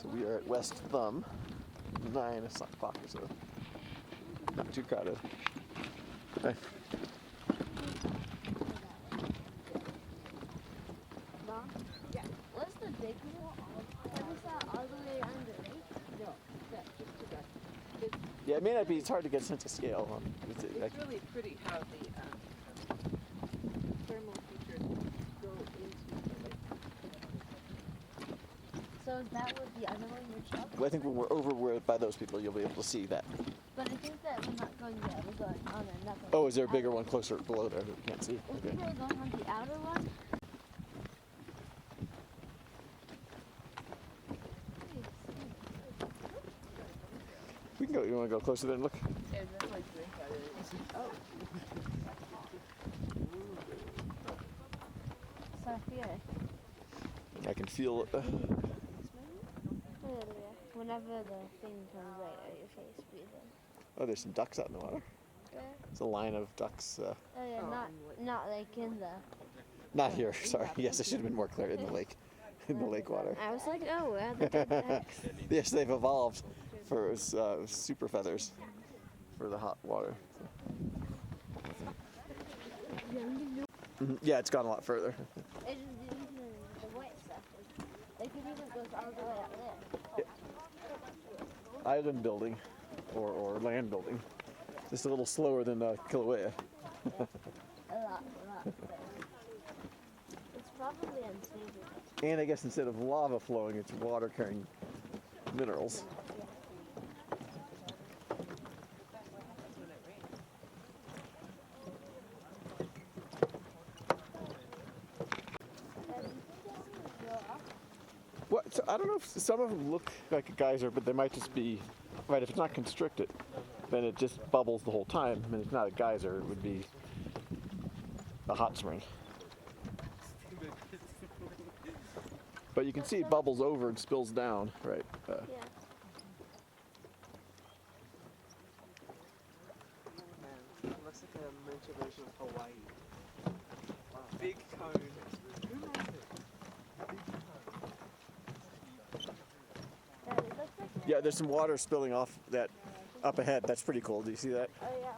So we are at West Thumb, 9 o'clock, so not too crowded. Okay. Mom? Yeah. What's the big wall? Is that all the way around the lake? No, that's just to the... Yeah, it may not be, it's hard to get a sense of scale. It's really pretty how the thermal features go into the lake. So is that what the other one you're talking? Well, I think when we're over by those people, you'll be able to see that. But I think that we're not going there. We're going on another. Oh, is there a bigger one closer below there that we can't see? If we're going on the outer one. We can go. You want to go closer there and look? Yeah, that's like drink out of it. Oh. Sophia. I can feel it. Whenever the thing comes right at your face, breathe in. Oh, there's some ducks out in the water. Where? It's a line of ducks. Oh yeah, not like in the. Not here. Sorry. Yes, I should have been more clear. In the lake, in the lake water. I was like, oh, where are the ducks? Yes, they've evolved for super feathers for the hot water. Yeah, it's gone a lot further. It is the white stuff. Like it even goes all the way up there. Island building, or land building. Just a little slower than Kilauea. A lot. It's probably unstable. And I guess instead of lava flowing, it's water carrying minerals. What? So I don't know if some of them look like a geyser, but they might just be, right, if it's not constricted, then it just bubbles the whole time. I mean, it's not a geyser, it would be a hot spring. But you can see it bubbles over and spills down, right? Yeah. Man, it looks like a miniature version of Hawaii. Wow. Big cone. Who knows it? Yeah, there's some water spilling off that up ahead. That's pretty cool. Do you see that? Oh yeah.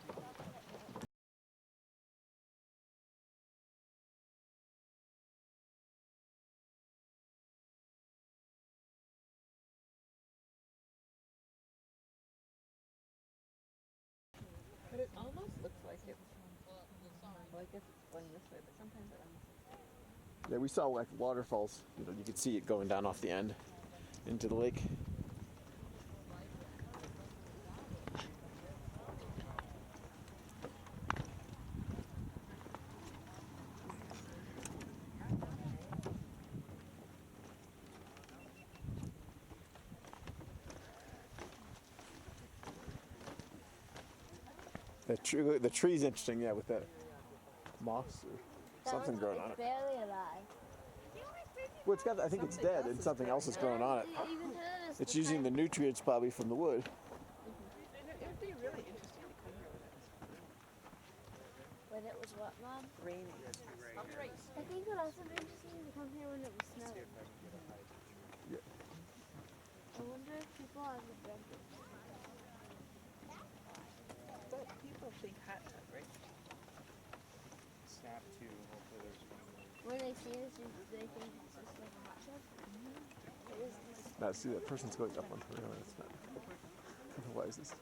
But it almost looks like it's well, I guess it's going this way, but sometimes it almost. Yeah, we saw like waterfalls. You know, you could see it going down off the end into the lake. The tree's interesting, yeah, with that moss or something growing on it. Barely alive. Well, it's got, I think it's dead, and something else is growing on it. It's using the nutrients probably from the wood. It would be really interesting to come here When it was what, Mom? raining. I think it would also be interesting to come here when it was snowing. Yeah. I wonder if people on the benches. But people think hot tub, right? Snap too. Hopefully there's one. When they see this, do they think it's just like a hot tub? It is just Now, see that person's going up on her. No, it's not. Why is this?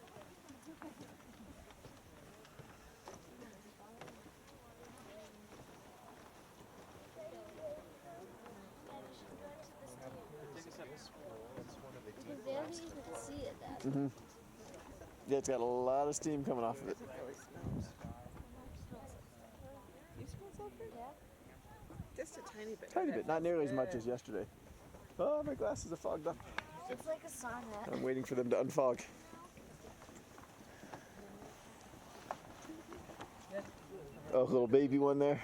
because they don't even see it that. Mm-hmm. Yeah, it's got a lot of steam coming off of it. It really smells. You smell sulfur? Yeah. Just a tiny bit. Tiny bit, not nearly as much as yesterday. Oh, my glasses are fogged up. It's like a sauna. I'm waiting for them to unfog. Oh, little baby one there.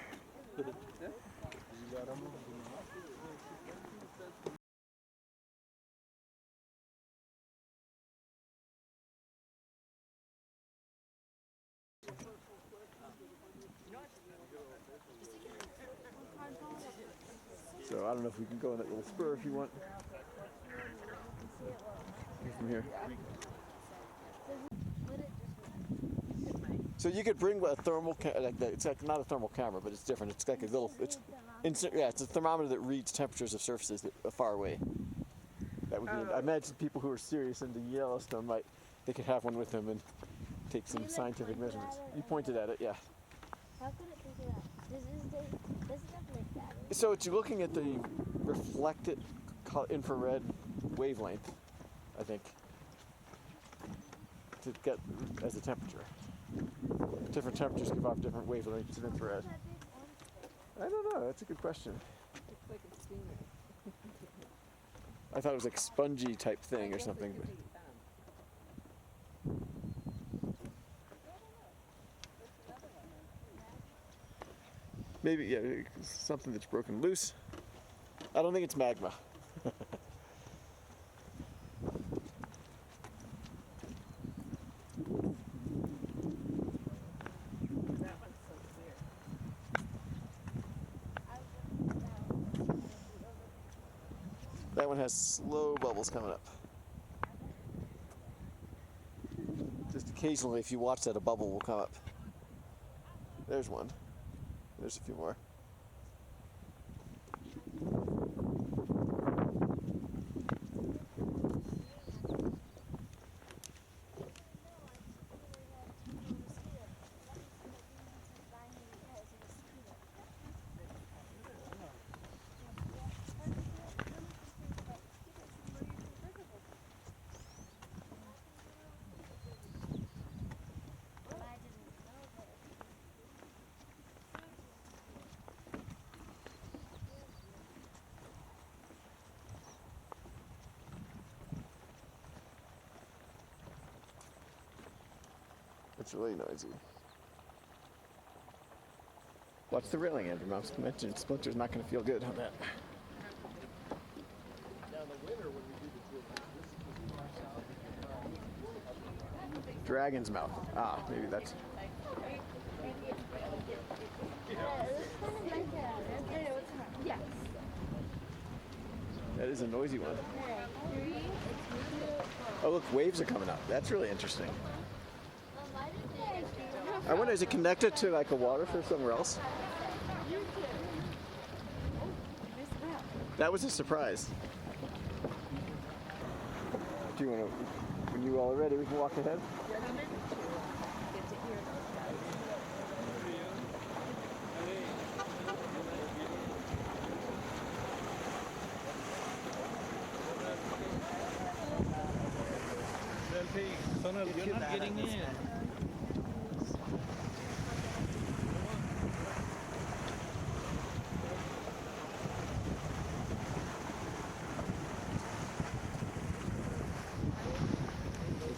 So I don't know if we can go in that little spur if you want. from here. Would it So you could bring a thermal, it's like not a thermal camera, but it's different. It's like a little, it's a thermometer that reads temperatures of surfaces that are far away. That would be. I imagine people who are serious into Yellowstone they could have one with them and take some scientific measurements. You pointed at it, yeah. How could it think of that? Does it definitely like that? So it's looking at the reflected infrared wavelength, I think, to get as a temperature. Different temperatures give off different wavelengths of infrared. I don't know. That's a good question. Looks like a stingray. I thought it was like spongy type thing or something. But maybe, yeah, something that's broken loose. I don't think it's magma. That one's so clear. That one has slow bubbles coming up. Just occasionally, if you watch that, a bubble will come up. There's one. There's a few more. It's really noisy. Watch the railing, Andrew. Mom's mentioned Splinter's not going to feel good on that. Dragon's mouth. Ah, maybe that's. Yes. That is a noisy one. Oh, look, waves are coming up. That's really interesting. I wonder, is it connected to like a waterfall somewhere else? That was a surprise. Do you want to, when you all are ready, we can walk ahead? You're not getting in.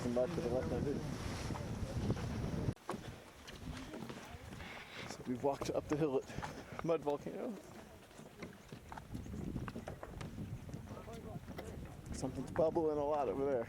Some mud to the left hand. So we've walked up the hill at Mud Volcano. Something's bubbling a lot over there.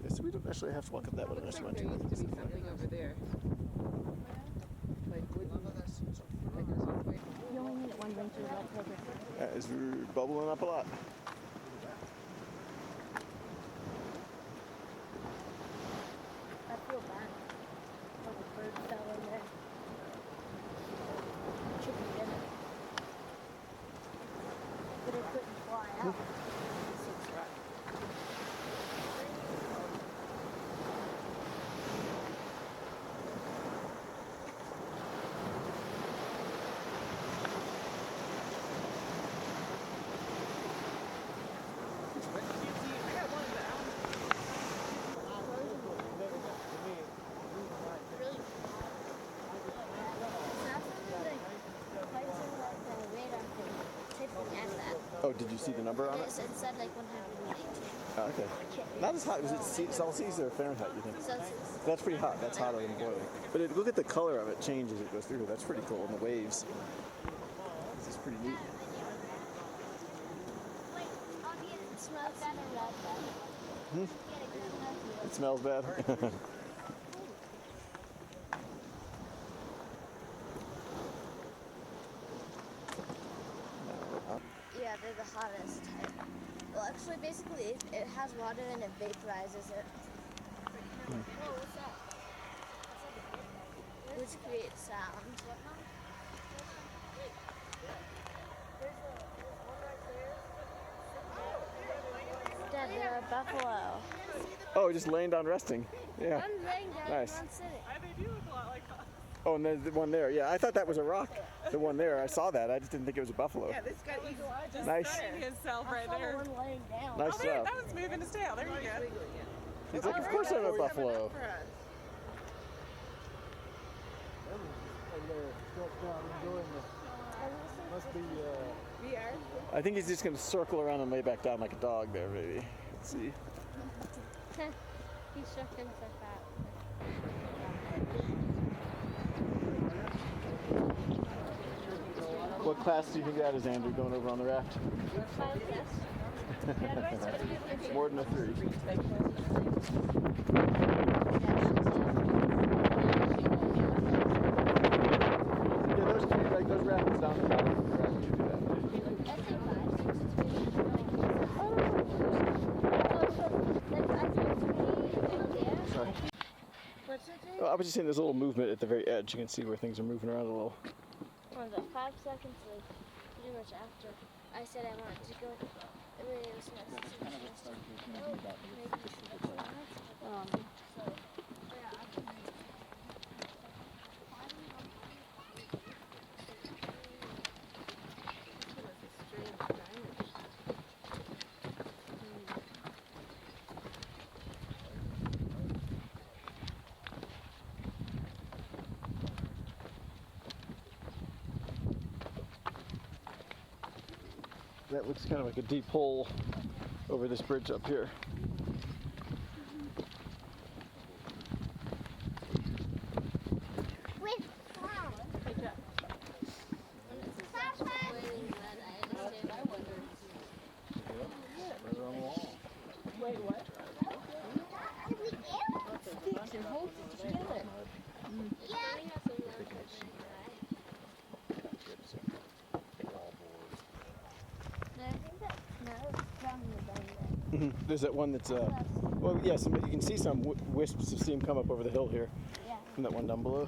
Yes, we don't actually have to walk up that one unless you want There to. used to be something over there. Like wooden. Like it was all the way. You only need it one winter that program. That is bubbling up a lot. I feel bad. Like a bird fell in there. Chicken dinner. But it couldn't fly out. Oh, did you see the number on it? It said like 108. Oh, okay. Not as hot. Was it Celsius or Fahrenheit, you think? Celsius. That's pretty hot. That's hotter than boiling. But look at the color of it change as it goes through. That's pretty cool. And the waves. This is pretty neat. It smells kind of red. It smells bad. Yeah, they're the hottest type. Well, actually, basically, it has water and it vaporizes it. Whoa, what's that? Which creates sound. Dad, they're a buffalo. Oh, just laying down resting. Yeah. One's laying down Nice. and one's sitting. They do look a lot like us. Oh, and there's the one there. Yeah, I thought that was a rock. The one there. I saw that. I just didn't think it was a buffalo. Yeah, this guy eagle eye just Nice. sunning himself right I saw the there. one laying down. Nice Oh, there, job. that one's moving his tail. There you go. He's like, of course I'm a buffalo. I think he's just going to circle around and lay back down like a dog there, maybe. Let's see. He shook himself out. What class do you think that is, Andrew, going over on the raft? More than a 3. Yeah, those two, like those rapids down the bottom of the raft, you do that. Sorry. What's it do? Well, I was just saying there's a little movement at the very edge. You can see where things are moving around a little. What was it, 5 seconds, like, pretty much after I said I wanted to go. I mean, it was next to the so, yeah, I can That looks kind of like a deep hole over this bridge up here. Wait, what? Sticks and holds it together. I think that smells from the bone. There's that one that's, well, yeah, you can see some wisps of steam come up over the hill here Yeah. from that one down below.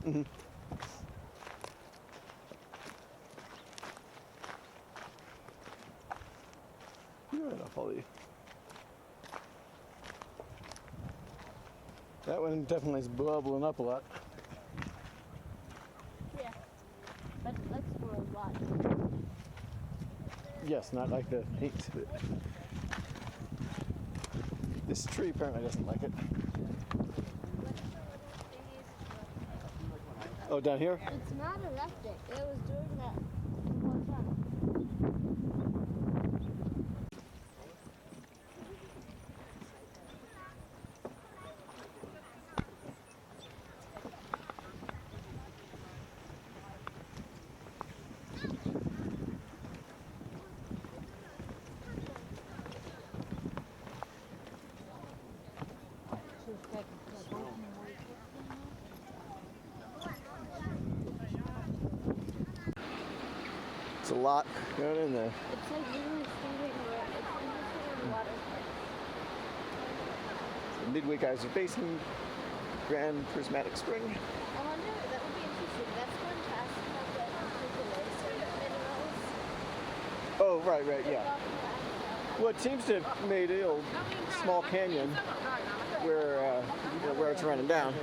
Mm-hmm. You're right off, Ollie. That one definitely is bubbling up a lot. Yeah. But that's for a lot. Yes, not like the paint. But this tree apparently doesn't like it. Oh, down here? It's not electric. It was doing that one time. It's a lot going in there. It's like literally standing where it's in the water. The Midway Geyser Basin, Grand Prismatic Spring. I wonder, that would be interesting. That's going past the minerals. Oh, right, yeah. Well, it seems to have made a small canyon where it's running down.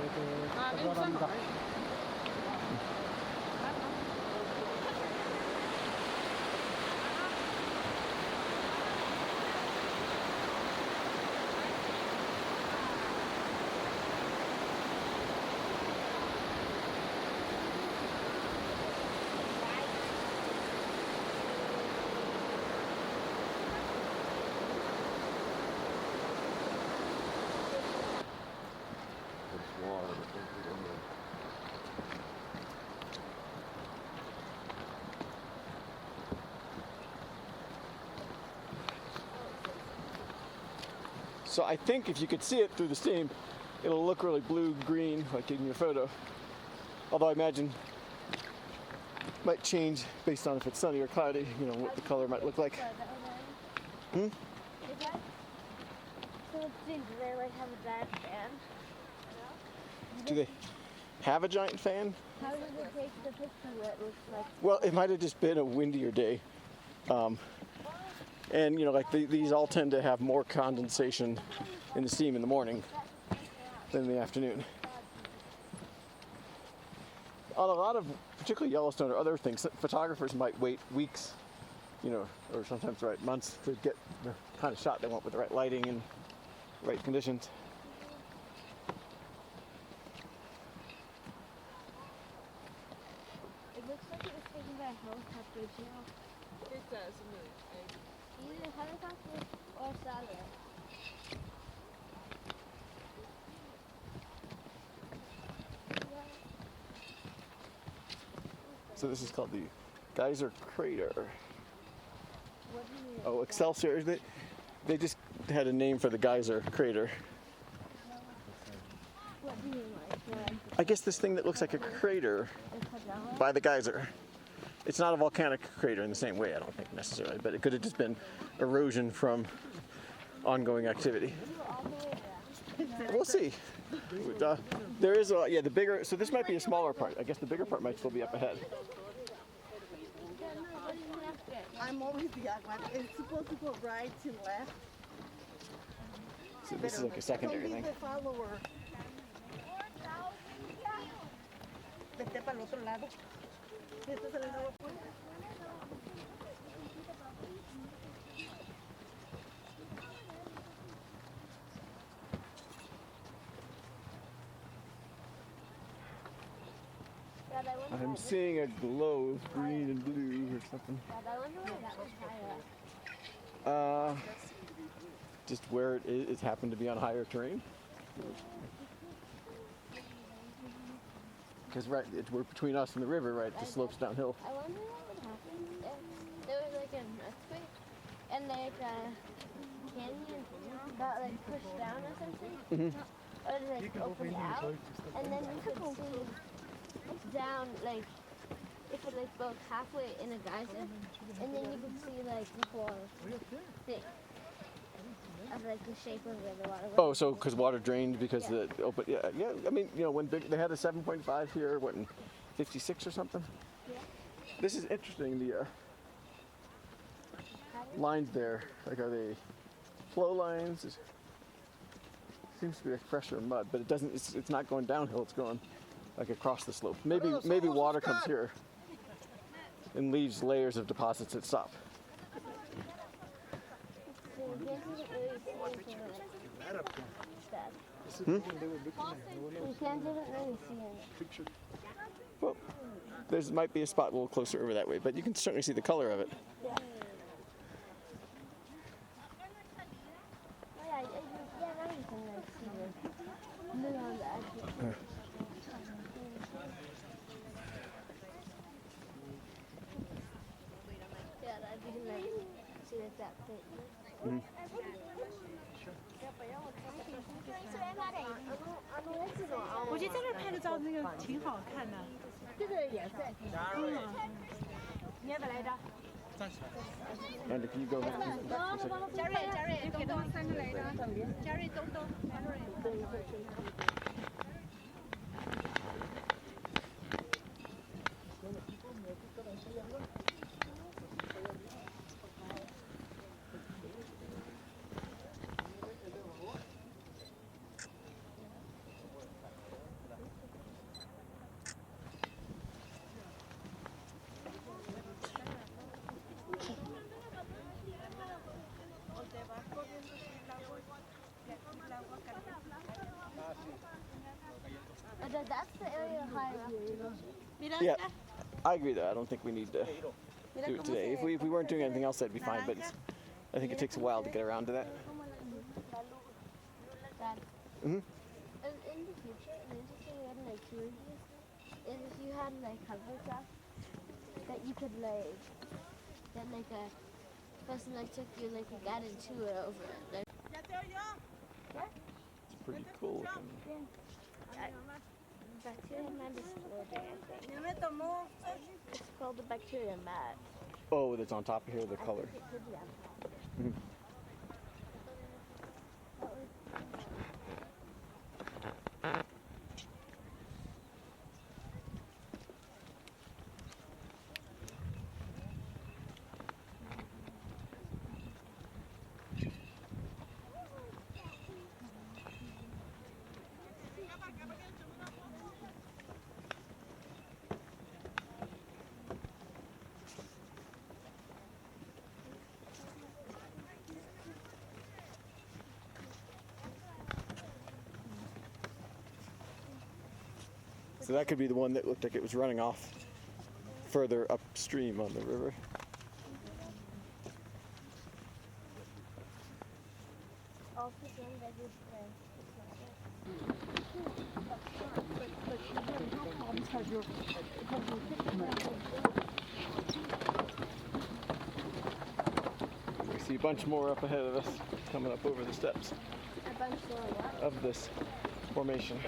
So I think if you could see it through the steam, it'll look really blue-green, like in your photo. Although I imagine it might change based on if it's sunny or cloudy, you know, what the color might look like. Hmm? So it seems they like have a giant fan. Do they have a giant fan? How did they take the picture that looks like? Well, it might have just been a windier day. And, you know, like these all tend to have more condensation in the steam in the morning than in the afternoon. On a lot of, particularly Yellowstone or other things, photographers might wait weeks, you know, or sometimes months to get the kind of shot they want with the right lighting and right conditions. It looks like it was taken by a helicopter too. It does, isn't it? Either a helicopter or a satellite. So this is called the Geyser Crater. What do you mean? Oh, Excelsior. They just had a name for the Geyser Crater. What do you mean like? I guess this thing that looks like a crater by the geyser. It's not a volcanic crater in the same way, I don't think necessarily, but it could have just been erosion from ongoing activity. We'll see. There is the bigger, so this might be a smaller part. I guess the bigger part might still be up ahead. I'm always the odd one. It's supposed to go right to left. So this is like a secondary Don't be thing. the follower. Vete para el otro lado. Este es el nuevo puente. Dad, I wonder I'm seeing a glow of green and blue or something. Dad, I wonder where that was higher. Just where it is, it happened to be on higher terrain. Because we're between us and the river, right? It just slopes downhill. I wonder what would happen if there was like an earthquake and like a canyon got like pushed down or something. Or like opened out and then you could see down like if it like broke halfway in a geyser and then you could see like the whole thing of like the shape of where the water went. Oh, so because water drained because the open, yeah. I mean, you know, when they had a 7.5 here, what in '56 or something. Yeah. This is interesting. The lines there, like, are they flow lines? Seems to be like pressure mud, but it doesn't. It's not going downhill. It's going like across the slope. Maybe water comes here and leaves layers of deposits that stop. You can't really see it. Well, there might be a spot a little closer over that way, but you can certainly see the color of it. Yeah. Oh, yeah, now you can like see the middle of the edge. Yeah, you can like see like that thing. And if you go, That's the area higher up. yeah, I agree though. I don't think we need to do it today. If we weren't doing anything else, that'd be fine. But I think it takes a while to get around to that. In the future, an interesting way to like tour these is if you had like hovercraft that you could like, that like a person like took you like a guided tour over it. Like, It's pretty cool looking. Bacteria mat is floating, I think. Ya me tomó. It's called the bacteria mat. Oh, that's on top of here, the color. It could be on top. Mhm. So that could be the one that looked like it was running off further upstream on the river. All pretend that it's We see a bunch more up ahead of us coming up over the steps a bunch more what? of this formation.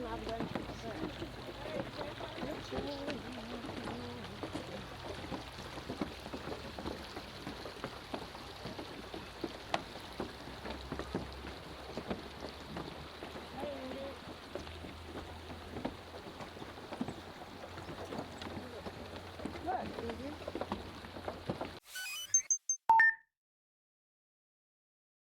Not a bunch of